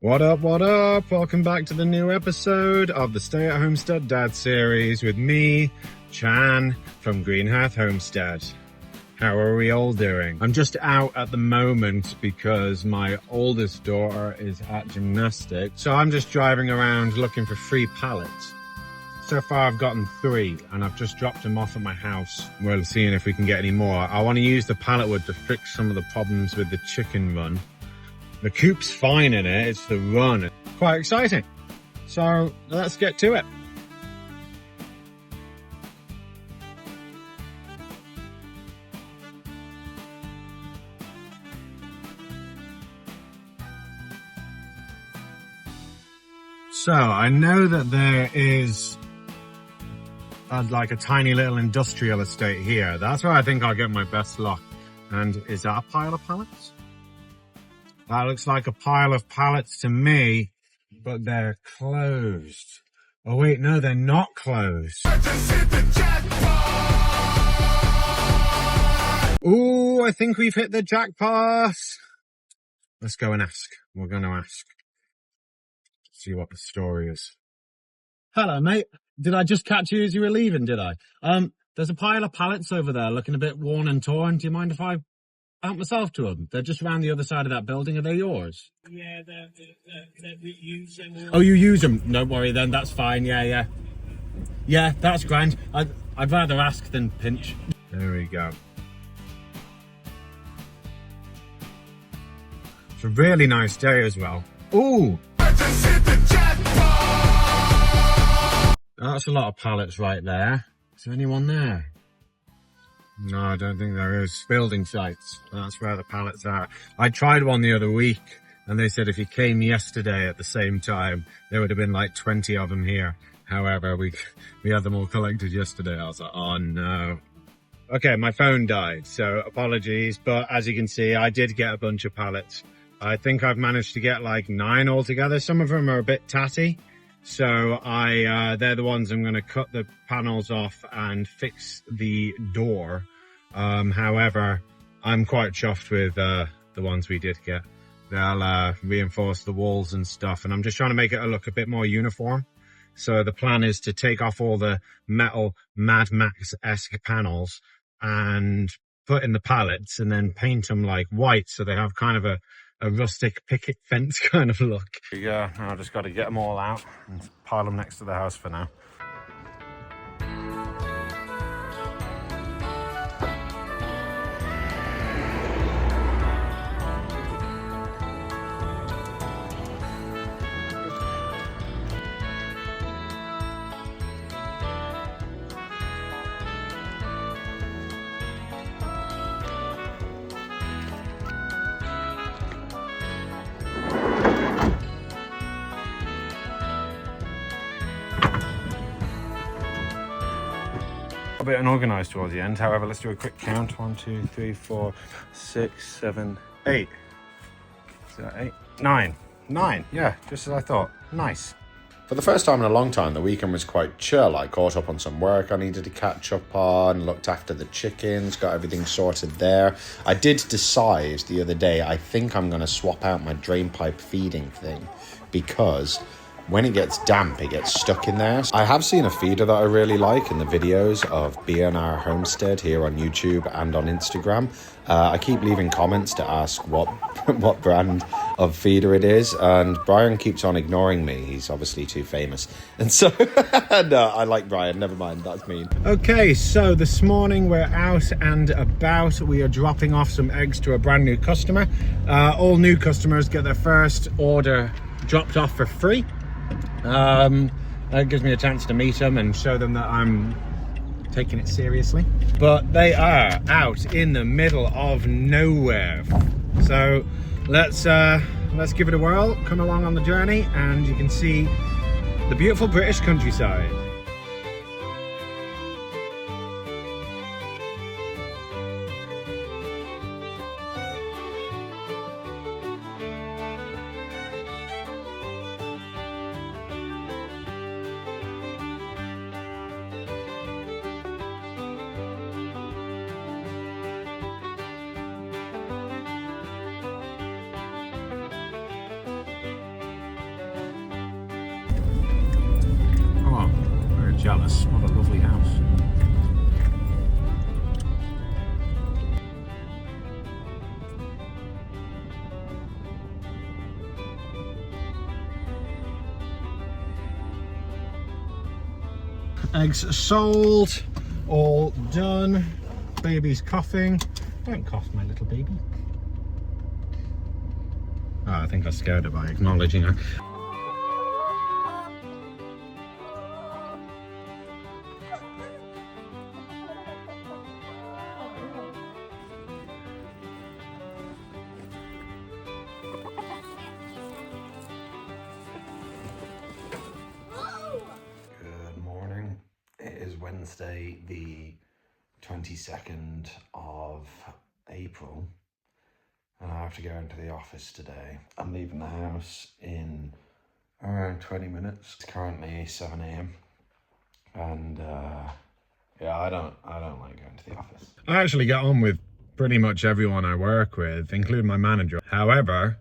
What up, what up? Welcome back to the new episode of the Stay at Homestead Dad series with me, Chan, from Greenhearth Homestead. How are we all doing? I'm just out at the moment because my oldest daughter is at gymnastics, so I'm just driving around looking for free pallets. So far I've gotten 3 and I've just dropped them off at my house. We're seeing if we can get any more. I want to use the pallet wood to fix some of the problems with the chicken run. The coop's fine in it, it's the run. Quite exciting. So let's get to it. So I know that there is like a tiny little industrial estate here. That's where I think I'll get my best luck. And is that a pile of pallets? That looks like a pile of pallets to me, but they're closed. Oh wait, no, they're not closed. Ooh, I think we've hit the jackpot. Let's go and ask. We're going to ask. See what the story is. Hello, mate. Did I just catch you as you were leaving, did I? There's a pile of pallets over there looking a bit worn and torn. Do you mind if I help myself to them? They're just around the other side of that building. Are they yours? Yeah, we use them. Oh, you use them? Don't worry then, that's fine. Yeah, that's grand. I'd rather ask than pinch. There we go. It's a really nice day as well. Ooh! That's a lot of pallets right there. Is there anyone there? No, I don't think there is. Building sites. That's where the pallets are. I tried one the other week and they said if you came yesterday at the same time, there would have been like 20 of them here. However, we had them all collected yesterday. I was like, oh no. Okay, my phone died, so apologies. But as you can see, I did get a bunch of pallets. I think I've managed to get like 9 altogether. Some of them are a bit tatty. So they're the ones I'm going to cut the panels off and fix the door. However, I'm quite chuffed with the ones we did get. They'll reinforce the walls and stuff, and I'm just trying to make it look a bit more uniform. So the plan is to take off all the metal Mad Max-esque panels and put in the pallets and then paint them like white so they have kind of a rustic picket fence kind of look. Yeah, I just got to get them all out and pile them next to the house for now. A bit unorganized towards the end. However, let's do a quick count. 1, 2, 3, 4, 6, 7, 8. Is that 8? 9. 9. Yeah, just as I thought. Nice. For the first time in a long time, the weekend was quite chill. I caught up on some work I needed to catch up on, looked after the chickens, got everything sorted there. I did decide the other day, I think I'm going to swap out my drain pipe feeding thing because when it gets damp, it gets stuck in there. I have seen a feeder that I really like in the videos of B&R Homestead here on YouTube and on Instagram. I keep leaving comments to ask what brand of feeder it is, and Brian keeps on ignoring me. He's obviously too famous. And so, no, I like Brian, never mind, that's mean. Okay, so this morning we're out and about. We are dropping off some eggs to a brand new customer. All new customers get their first order dropped off for free. That gives me a chance to meet them and show them that I'm taking it seriously. But they are out in the middle of nowhere. So let's give it a whirl, come along on the journey, and you can see the beautiful British countryside. Jealous. What a lovely house. Eggs sold, all done. Baby's coughing. Don't cough, my little baby. Oh, I think I scared her by acknowledging her. Good morning. It is Wednesday, the 22nd of April, and I have to go into the office today. I'm leaving the house in around 20 minutes. It's currently 7 a.m. and yeah, I don't like going to the office. I actually get on with pretty much everyone I work with, including my manager. However,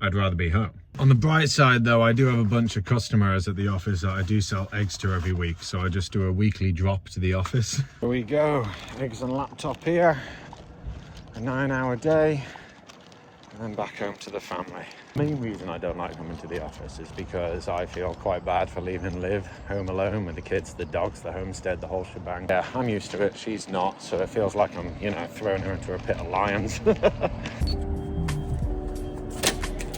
I'd rather be home. On the bright side though, I do have a bunch of customers at the office that I do sell eggs to every week, so I just do a weekly drop to the office. Here we go, eggs and laptop here, a 9-hour day, and then back home to the family. The main reason I don't like coming to the office is because I feel quite bad for leaving Liv home alone with the kids, the dogs, the homestead, the whole shebang. Yeah, I'm used to it, she's not, so it feels like I'm, you know, throwing her into a pit of lions.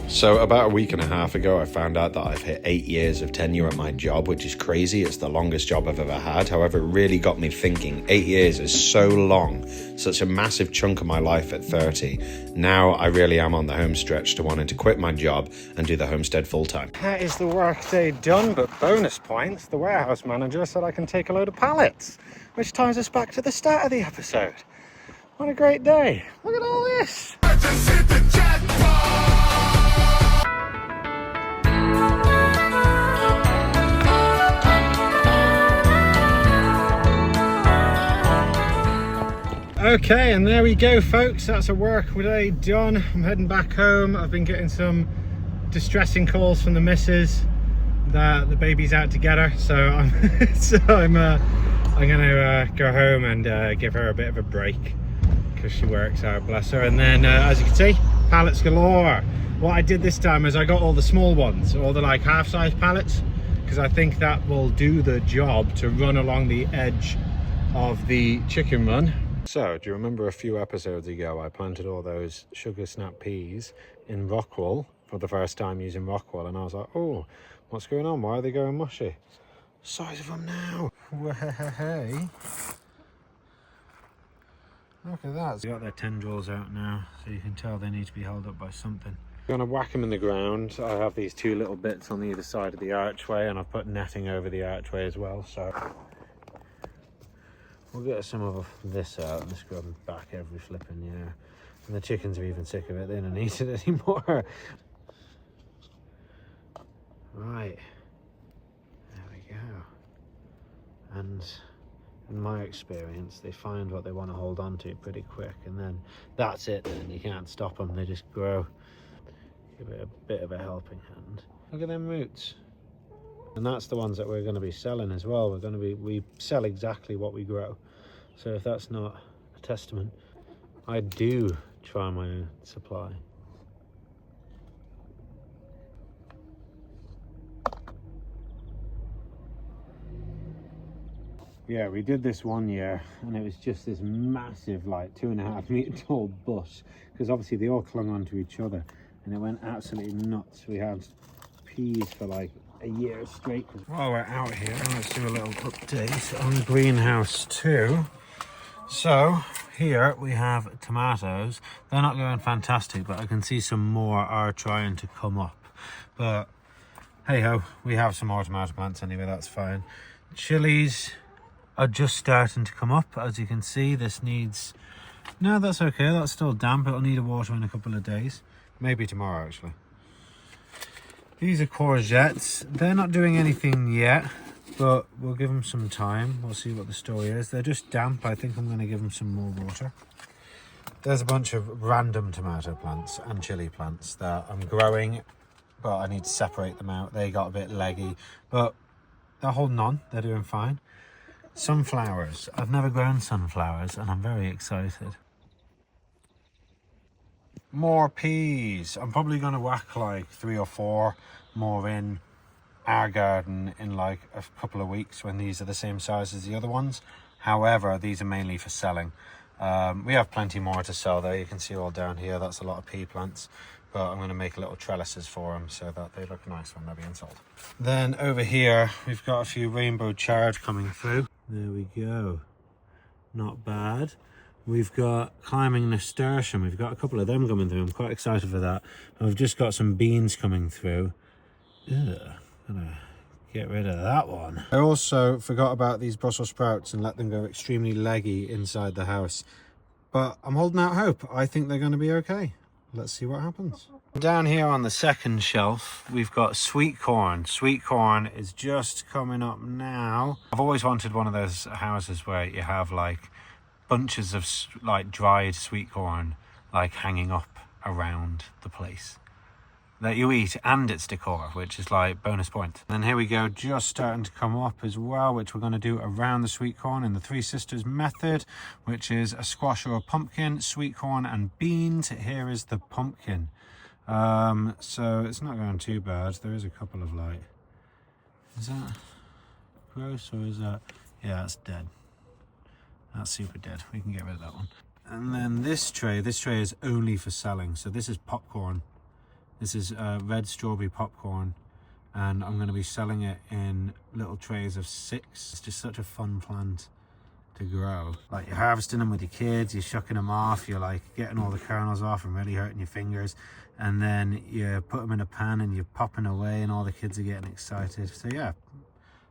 So about a week and a half ago, I found out that I've hit 8 years of tenure at my job, which is crazy. It's the longest job I've ever had. However, it really got me thinking. 8 years is so long, such a massive chunk of my life at 30. Now I really am on the home stretch to wanting to quit my job and do the homestead full time. That is the work day done, but bonus points. The warehouse manager said I can take a load of pallets, which ties us back to the start of the episode. What a great day. Look at all this. I just hit the jackpot. Okay, and there we go, folks. That's a work day done. I'm heading back home. I've been getting some distressing calls from the missus that the baby's out to get her, so I'm I'm gonna go home and give her a bit of a break because she works out, bless her. And then as you can see, pallets galore. What I did this time is I got all the small ones, all the like half-size pallets, because I think that will do the job to run along the edge of the chicken run. So, do you remember a few episodes ago I planted all those sugar snap peas in rockwool for the first time using rockwool, and I was like, oh, what's going on? Why are they going mushy? Size of them now. Hey. Look at that. They got their tendrils out now, so you can tell they need to be held up by something. I'm gonna whack them in the ground. I have these two little bits on either side of the archway, and I've put netting over the archway as well, so we'll get some of this out and scrub them back every flipping year. And the chickens are even sick of it, they don't eat it anymore. Right, there we go. And in my experience, they find what they want to hold on to pretty quick, and then that's it, and you can't stop them, they just grow. Give it a bit of a helping hand. Look at them roots. And that's the ones that we're going to be selling as well. We sell exactly what we grow. So if that's not a testament, I do try my own supply. Yeah, we did this one year and it was just this massive, like 2.5 meter tall bush, because obviously they all clung onto each other and it went absolutely nuts. We had peas for like a year straight. While we're out here, let's do a little update on greenhouse 2. So here we have tomatoes. They're not going fantastic, but I can see some more are trying to come up. But hey ho, we have some more tomato plants anyway, that's fine. Chilies are just starting to come up. As you can see, this needs, no, that's okay, that's still damp. It'll need a water in a couple of days, maybe tomorrow actually. These are courgettes. They're not doing anything yet, but we'll give them some time. We'll see what the story is. They're just damp. I think I'm going to give them some more water. There's a bunch of random tomato plants and chili plants that I'm growing, but I need to separate them out. They got a bit leggy, but they're holding on. They're doing fine. Sunflowers. I've never grown sunflowers and I'm very excited. More peas. I'm probably going to whack like 3 or 4 more in our garden in like a couple of weeks when these are the same size as the other ones. However, these are mainly for selling. We have plenty more to sell there. You can see all down here, that's a lot of pea plants. But I'm going to make little trellises for them so that they look nice when they're being sold. Then over here, we've got a few rainbow chard coming through. There we go. Not bad. We've got climbing nasturtium. We've got a couple of them coming through. I'm quite excited for that. And we've just got some beans coming through. Ugh, gonna get rid of that one. I also forgot about these Brussels sprouts and let them go extremely leggy inside the house. But I'm holding out hope. I think they're going to be okay. Let's see what happens. Down here on the second shelf, we've got sweet corn. Sweet corn is just coming up now. I've always wanted one of those houses where you have like bunches of like dried sweet corn like hanging up around the place that you eat, and it's decor, which is like bonus point. And then here we go, just starting to come up as well, which we're going to do around the sweet corn in the Three Sisters method, which is a squash or a pumpkin, sweet corn and beans. Here is the pumpkin. So it's not going too bad. There is a couple of like, is that gross or is that, yeah, that's dead. That's super dead. We can get rid of that one. And then this tray is only for selling. So this is popcorn. This is red strawberry popcorn, and I'm going to be selling it in little trays of 6. It's just such a fun plant to grow. Like, you're harvesting them with your kids, you're shucking them off, you're like getting all the kernels off and really hurting your fingers, and then you put them in a pan and you're popping away and all the kids are getting excited. So yeah,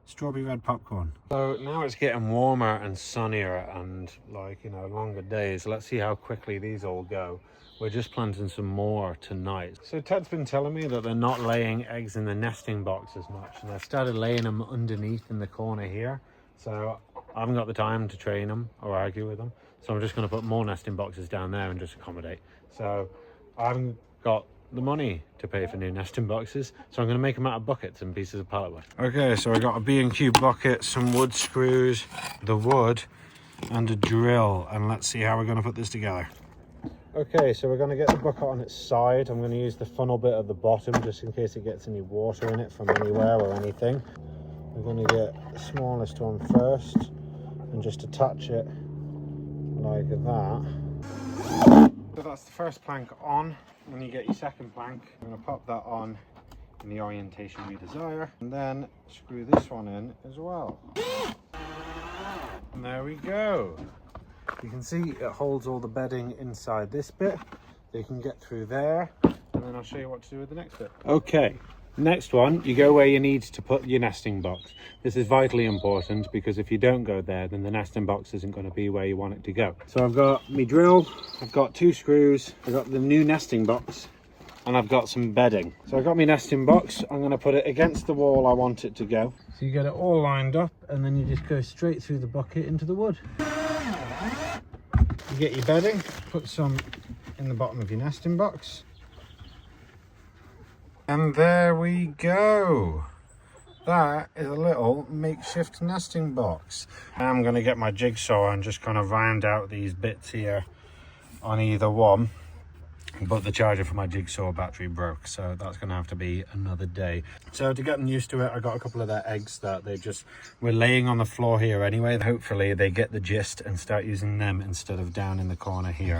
strawberry red popcorn. So now it's getting warmer and sunnier and like, you know, longer days. Let's see how quickly these all go. We're just planting some more tonight. So Ted's been telling me that they're not laying eggs in the nesting box as much, and I've started laying them underneath in the corner here. So I haven't got the time to train them or argue with them. So I'm just going to put more nesting boxes down there and just accommodate. So I haven't got the money to pay for new nesting boxes, so I'm going to make them out of buckets and pieces of pallet wood. Okay, so I got a B&Q bucket, some wood screws, the wood, and a drill, and let's see how we're going to put this together. Okay, so we're going to get the bucket on its side. I'm going to use the funnel bit at the bottom just in case it gets any water in it from anywhere or anything. We're going to get the smallest one first and just attach it like that. So that's the first plank on. When you get your second plank, I'm going to pop that on in the orientation we desire, and then screw this one in as well. And there we go. You can see it holds all the bedding inside this bit. They can get through there, and then I'll show you what to do with the next bit. Okay, next one, you go where you need to put your nesting box. This is vitally important because if you don't go there, then the nesting box isn't going to be where you want it to go. So I've got my drill, I've got 2 screws, I've got the new nesting box, and I've got some bedding. So I've got my nesting box, I'm going to put it against the wall I want it to go. So you get it all lined up, and then you just go straight through the bucket into the wood. You get your bedding, put some in the bottom of your nesting box. And there we go. That is a little makeshift nesting box. I'm going to get my jigsaw and just kind of round out these bits here on either one. But the charger for my jigsaw battery broke, so that's going to have to be another day. So to get them used to it, I got a couple of their eggs that they just were laying on the floor here anyway. Hopefully they get the gist and start using them instead of down in the corner here.